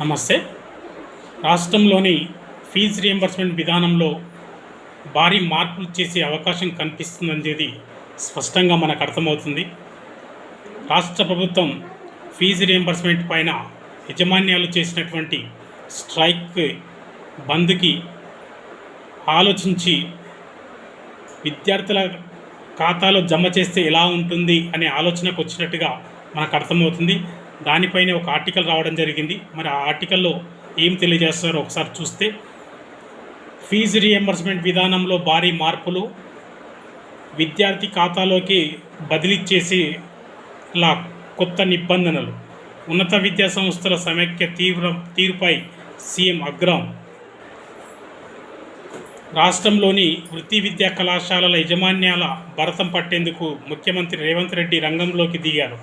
నమస్తే. రాష్ట్రంలోని fee reimbursement విధానంలో భారీ మార్పులు చేసే అవకాశం కనిపిస్తుందనేది స్పష్టంగా మనకు అర్థమవుతుంది. రాష్ట్ర ప్రభుత్వం ఫీజు రియంబర్స్మెంట్ పైన యాజమాన్యాలు చేసినటువంటి స్ట్రైక్ బంద్కి ఆలోచించి విద్యార్థుల ఖాతాలో జమ చేస్తే ఎలా ఉంటుంది అనే ఆలోచనకు వచ్చినట్టుగా మనకు అర్థమవుతుంది. దానిపైనే ఒక ఆర్టికల్ రావడం జరిగింది. మరి ఆ ఆర్టికల్లో ఏం తెలియజేస్తారో ఒకసారి చూస్తే, ఫీజు రియంబర్స్మెంట్ విధానంలో భారీ మార్పులు, విద్యార్థి ఖాతాలోకి బదిలీ చేసేలా కొత్త నిబంధనలు, ఉన్నత విద్యా సంస్థల సమైక్య తీరుపై సీఎం ఆగ్రహం, రాష్ట్రంలోని వృత్తి విద్యా కళాశాలల యాజమాన్యాల భరతం పట్టేందుకు ముఖ్యమంత్రి రేవంత్ రెడ్డి రంగంలోకి దిగారు.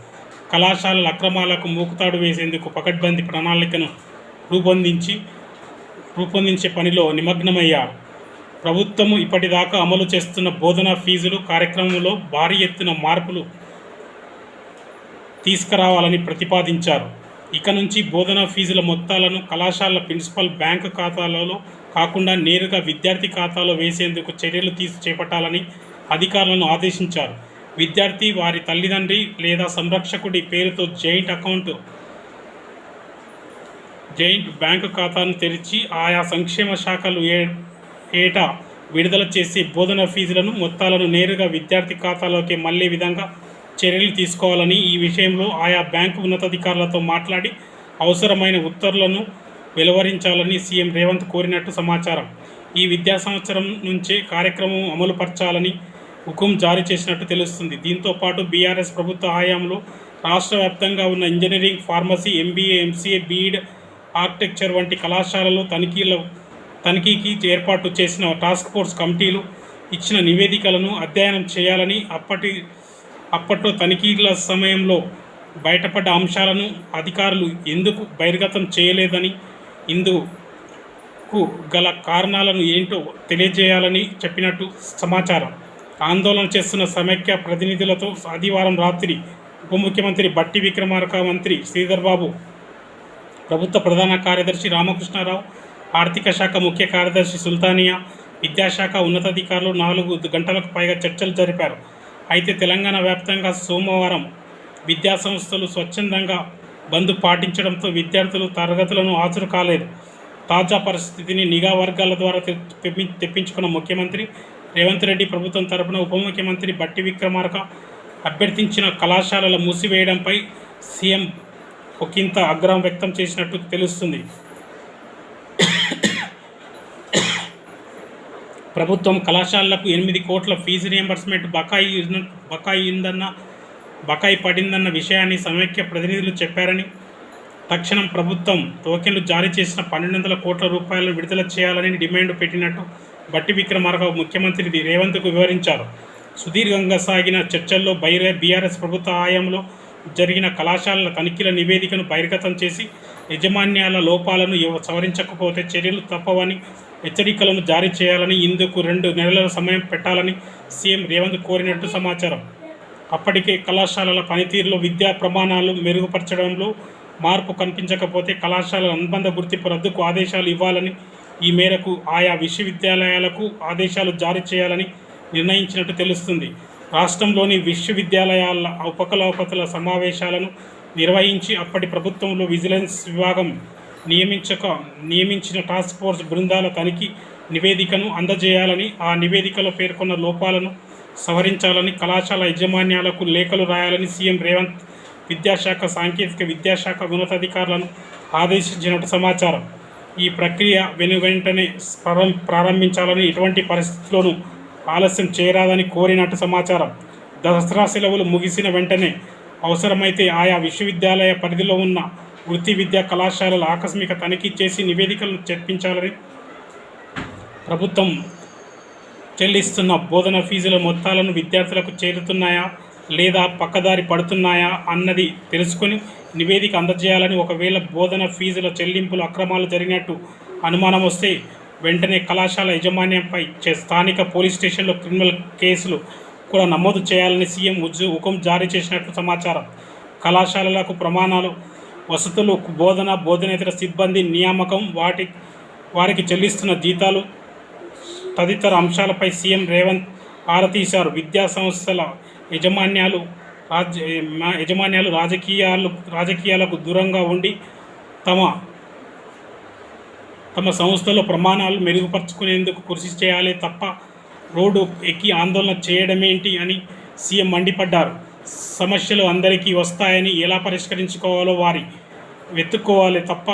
కళాశాలల అక్రమాలకు మూకుతాడు వేసేందుకు పకడ్బందీ ప్రణాళికను రూపొందించే పనిలో నిమగ్నమయ్యారు. ప్రభుత్వం ఇప్పటిదాకా అమలు చేస్తున్న బోధనా ఫీజులు కార్యక్రమంలో భారీ ఎత్తున మార్పులు తీసుకురావాలని ప్రతిపాదించారు. ఇక నుంచి బోధనా ఫీజుల మొత్తాలను కళాశాలల ప్రిన్సిపల్ బ్యాంకు ఖాతాలలో కాకుండా నేరుగా విద్యార్థి ఖాతాలో వేసేందుకు చర్యలు చేపట్టాలని అధికారులను ఆదేశించారు. విద్యార్థి, వారి తల్లిదండ్రి లేదా సంరక్షకుడి పేరుతో జాయింట్ బ్యాంకు ఖాతాను తెరిచి ఆయా సంక్షేమ శాఖలు ఏటా విడుదల చేసే బోధనా ఫీజులను మొత్తాలను నేరుగా విద్యార్థి ఖాతాలోకి మళ్లే విధంగా చర్యలు తీసుకోవాలని, ఈ విషయంలో ఆయా బ్యాంకు ఉన్నతాధికారులతో మాట్లాడి అవసరమైన ఉత్తర్వులను వెలువరించాలని సీఎం రేవంత్ కోరినట్టు సమాచారం. ఈ విద్యా సంవత్సరం నుంచే కార్యక్రమం అమలుపరచాలని హుకుం జారీ చేసినట్టు తెలుస్తుంది. దీంతో పాటు బీఆర్ఎస్ ప్రభుత్వ హయాంలో రాష్ట్ర వ్యాప్తంగా ఉన్న engineering, pharmacy, MBA, MCA, BEd, architecture వంటి కళాశాలలో తనిఖీకి ఏర్పాటు చేసిన టాస్క్ ఫోర్స్ కమిటీలు ఇచ్చిన నివేదికలను అధ్యయనం చేయాలని, అప్పట్లో తనిఖీల సమయంలో బయటపడ్డ అంశాలను అధికారులు ఎందుకు బహిర్గతం చేయలేదని, ఇందుకు గల కారణాలను ఏంటో తెలియజేయాలని చెప్పినట్టు సమాచారం. ఆందోళన చేస్తున్న సమైక్య ప్రతినిధులతో ఆదివారం రాత్రి ఉప ముఖ్యమంత్రి బట్టి విక్రమార్క, మంత్రి శ్రీధర్ బాబు, ప్రభుత్వ ప్రధాన కార్యదర్శి రామకృష్ణారావు, ఆర్థిక శాఖ ముఖ్య కార్యదర్శి సుల్తానియా, విద్యాశాఖ ఉన్నతాధికారులు 4 గంటలకు పైగా చర్చలు జరిపారు. అయితే తెలంగాణ వ్యాప్తంగా సోమవారం విద్యాసంస్థలు స్వచ్ఛందంగా బంద్ పాటించడంతో విద్యార్థులు తరగతులను హాజరు కాలేదు. తాజా పరిస్థితిని నిఘా వర్గాల ద్వారా తెప్పించుకున్న ముఖ్యమంత్రి రేవంత్ రెడ్డి ప్రభుత్వం తరపున ఉప ముఖ్యమంత్రి బట్టి విక్రమార్క అభ్యర్థించిన కళాశాలల మూసివేయడంపై సీఎం ఒకంత ఆగ్రహం వ్యక్తం చేసినట్టు తెలుస్తుంది. ప్రభుత్వం కళాశాలలకు 8 కోట్ల ఫీజు రియంబర్స్మెంట్ బకాయి పడిందన్న విషయాన్ని సమైక్య ప్రతినిధులు చెప్పారని, తక్షణం ప్రభుత్వం టోకెన్లు జారీ చేసిన 1200 కోట్ల రూపాయలను విడుదల చేయాలని డిమాండ్ పెట్టినట్టు బట్టి విక్రమార్క ముఖ్యమంత్రి రేవంత్కు వివరించారు. సుదీర్ఘంగా సాగిన చర్చల్లో బీఆర్ఎస్ ప్రభుత్వ హయాంలో జరిగిన కళాశాలల తనిఖీల నివేదికను బహిర్గతం చేసి యాజమాన్యాల లోపాలను సవరించకపోతే చర్యలు తప్పవని హెచ్చరికలను జారీ చేయాలని, ఇందుకు 2 నెలల సమయం పెట్టాలని సీఎం రేవంత్ కోరినట్టు సమాచారం. అప్పటికే కళాశాలల పనితీరులో విద్యా ప్రమాణాలు మెరుగుపరచడంలో మార్పు కనిపించకపోతే కళాశాలల అనుబంధ గుర్తింపు రద్దుకు ఆదేశాలు ఇవ్వాలని, ఈ మేరకు ఆయా విశ్వవిద్యాలయాలకు ఆదేశాలు జారీ చేయాలని నిర్ణయించినట్టు తెలుస్తుంది. రాష్ట్రంలోని విశ్వవిద్యాలయాల ఉపకులపతుల సమావేశాలను నిర్వహించి అప్పటి ప్రభుత్వంలో విజిలెన్స్ విభాగం నియమించిన టాస్క్ ఫోర్స్ బృందాల తనిఖీ నివేదికను అందజేయాలని, ఆ నివేదికలో పేర్కొన్న లోపాలను సవరించాలని, కళాశాల యాజమాన్యాలకు లేఖలు రాయాలని సీఎం రేవంత్ విద్యాశాఖ, సాంకేతిక విద్యాశాఖ ఉన్నతాధికారులను ఆదేశించినట్టు సమాచారం. ఈ ప్రక్రియ వెంటనే ప్రారంభించాలని, ఎటువంటి పరిస్థితుల్లోనూ ఆలస్యం చేయరాదని కోరినట్టు సమాచారం. దసరా సెలవులు ముగిసిన వెంటనే అవసరమైతే ఆయా విశ్వవిద్యాలయ పరిధిలో ఉన్న వృత్తి విద్యా కళాశాలలు ఆకస్మిక తనిఖీ చేసి నివేదికలను చర్చించాలని, ప్రభుత్వం చెల్లిస్తున్న బోధన ఫీజుల మొత్తాలను విద్యార్థులకు చేరుతున్నాయా లేదా పక్కదారి పడుతున్నాయా అన్నది తెలుసుకొని నివేదిక అందజేయాలని, ఒకవేళ బోధన ఫీజుల చెల్లింపులు అక్రమాలు జరిగినట్టు అనుమానం వస్తే వెంటనే కళాశాల యాజమాన్యంపై స్థానిక పోలీస్ స్టేషన్లో క్రిమినల్ కేసులు కూడా నమోదు చేయాలని సీఎం హుకుం జారీ చేసినట్లు సమాచారం. కళాశాలలకు ప్రమాణాలు వసతులు, బోధనేతర సిబ్బంది నియామకం, వారికి చెల్లిస్తున్న జీతాలు తదితర అంశాలపై సీఎం రేవంత్ ఆరా తీశారు. విద్యా సంస్థల యజమాన్యాలు రాజకీయాలకు దూరంగా ఉండి తమ సంస్థలో ప్రమాణాలు మెరుగుపరుచుకునేందుకు కృషి చేయాలి తప్ప రోడ్డు ఎక్కి ఆందోళన చేయడమేంటి అని సీఎం మండిపడ్డారు. సమస్యలు అందరికీ వస్తాయని ఎలా పరిష్కరించుకోవాలో వారి వెతుక్కోవాలి తప్ప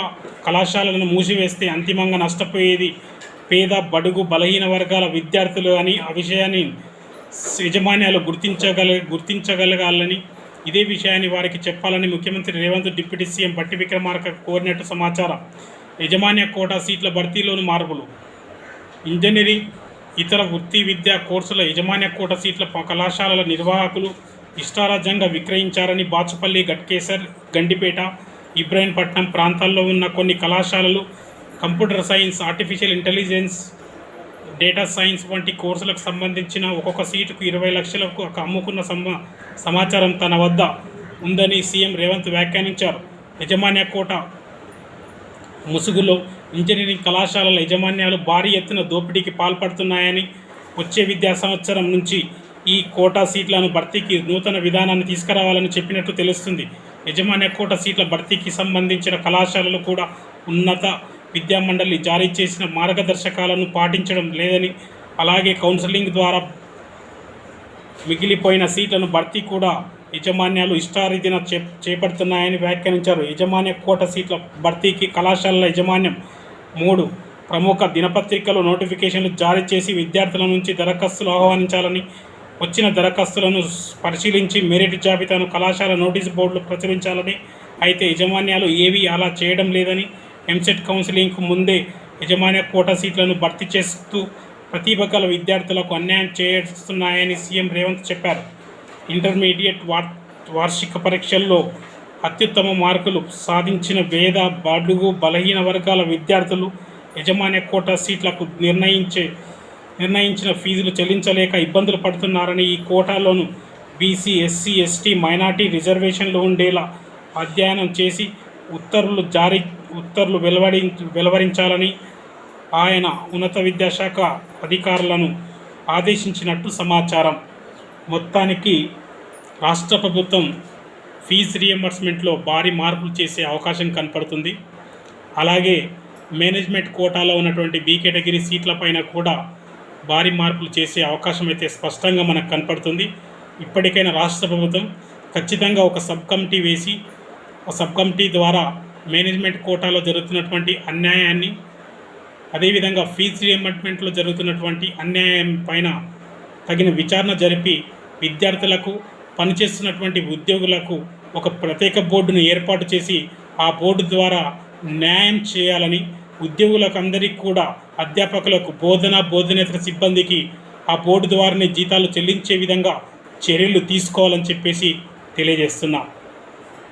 కళాశాలలను మూసివేస్తే అంతిమంగా నష్టపోయేది పేద, బడుగు, బలహీన వర్గాల విద్యార్థులు అని ఆ విషయాన్ని యజమాన్యాలు గుర్తించగలగాలని, ఇదే విషయాన్ని వారికి చెప్పాలని ముఖ్యమంత్రి రేవంత్ డిప్యూటీ సీఎం బట్టి విక్రమార్క కోరినట్టు సమాచారం. యజమాన్య కోటా సీట్ల భర్తీలోని మార్పులు. ఇంజనీరింగ్, ఇతర వృత్తి విద్యా కోర్సుల యజమాన్య కోటా సీట్ల కళాశాలల నిర్వాహకులు ఇష్టారాజ్యంగా విక్రయించారని బాచుపల్లి, గట్కేసర్, గండిపేట, ఇబ్రాహీంపట్నం ప్రాంతాల్లో ఉన్న కొన్ని కళాశాలలు computer science, artificial intelligence, data science వంటి కోర్సులకు సంబంధించిన ఒక్కొక్క సీటుకు 20 లక్షలకు అమ్ముకున్న సమాచారం తన వద్ద ఉందని సీఎం రేవంత్ వ్యాఖ్యానించారు. యజమాన్య కోటా ముసుగులో ఇంజనీరింగ్ కళాశాలల యజమాన్యాలు భారీ ఎత్తున దోపిడీకి పాల్పడుతున్నాయని, వచ్చే విద్యా సంవత్సరం నుంచి ఈ కోటా సీట్లను భర్తీకి నూతన విధానాన్ని తీసుకురావాలని చెప్పినట్టు తెలుస్తుంది. యజమాన్య కోటా సీట్ల భర్తీకి సంబంధించిన కళాశాలలు కూడా ఉన్నత విద్యామండలి జారీ చేసిన మార్గదర్శకాలను పాటించడం లేదని, అలాగే కౌన్సిలింగ్ ద్వారా మిగిలిపోయిన సీట్లను భర్తీ కూడా యజమాన్యాలు ఇష్టారీతిన చేపడుతున్నాయని వ్యాఖ్యానించారు. యజమాన్య కోటా సీట్ల భర్తీకి కళాశాలల యాజమాన్యం 3 ప్రముఖ దినపత్రికలు నోటిఫికేషన్లు జారీ చేసి విద్యార్థుల నుంచి దరఖాస్తులు ఆహ్వానించాలని, వచ్చిన దరఖాస్తులను పరిశీలించి మెరిట్ జాబితాను కళాశాల నోటీసు బోర్డులు ప్రచురించాలని, అయితే యజమాన్యాలు ఏవీ అలా చేయడం లేదని, ఎంసెట్ కౌన్సిలింగ్కు ముందే యజమాన్య కోటా సీట్లను భర్తీ చేస్తూ ప్రతిభ గల విద్యార్థులకు అన్యాయం చేస్తున్నాయని సీఎం రేవంత్ చెప్పారు. ఇంటర్మీడియట్ వార్షిక పరీక్షల్లో అత్యుత్తమ మార్కులు సాధించిన పేద, బడుగు, బలహీన వర్గాల విద్యార్థులు యజమాన్య కోటా సీట్లకు నిర్ణయించిన ఫీజులు చెల్లించలేక ఇబ్బందులు పడుతున్నారని, ఈ కోటాలోను బీసీ, ఎస్సీ, ఎస్టీ, మైనార్టీ రిజర్వేషన్లు ఉండేలా అధ్యయనం చేసి ఉత్తర్వులు వెలువరించాలని ఆయన ఉన్నత విద్యాశాఖ అధికారులను ఆదేశించినట్టు సమాచారం. మొత్తానికి రాష్ట్ర ప్రభుత్వం ఫీజు రియంబర్స్మెంట్లో భారీ మార్పులు చేసే అవకాశం కనపడుతుంది. అలాగే మేనేజ్మెంట్ కోటాలో ఉన్నటువంటి బి కేటగిరీ సీట్లపైన కూడా భారీ మార్పులు చేసే అవకాశం అయితే స్పష్టంగా మనకు కనపడుతుంది. ఇప్పటికైనా రాష్ట్ర ప్రభుత్వం ఖచ్చితంగా ఒక సబ్ కమిటీ వేసి, ఆ సబ్ కమిటీ ద్వారా మేనేజ్మెంట్ కోటాలో జరుగుతున్నటువంటి అన్యాయాన్ని, అదేవిధంగా ఫీజు రియంబర్స్మెంట్లో జరుగుతున్నటువంటి అన్యాయం పైన తగిన విచారణ జరిపి విద్యార్థులకు, పనిచేస్తున్నటువంటి ఉద్యోగులకు ఒక ప్రత్యేక బోర్డును ఏర్పాటు చేసి ఆ బోర్డు ద్వారా న్యాయం చేయాలని, ఉద్యోగులకు అందరికీ కూడా, అధ్యాపకులకు, బోధనేతర సిబ్బందికి ఆ బోర్డు ద్వారానే జీతాలు చెల్లించే విధంగా చర్యలు తీసుకోవాలని చెప్పేసి తెలియజేస్తున్నా.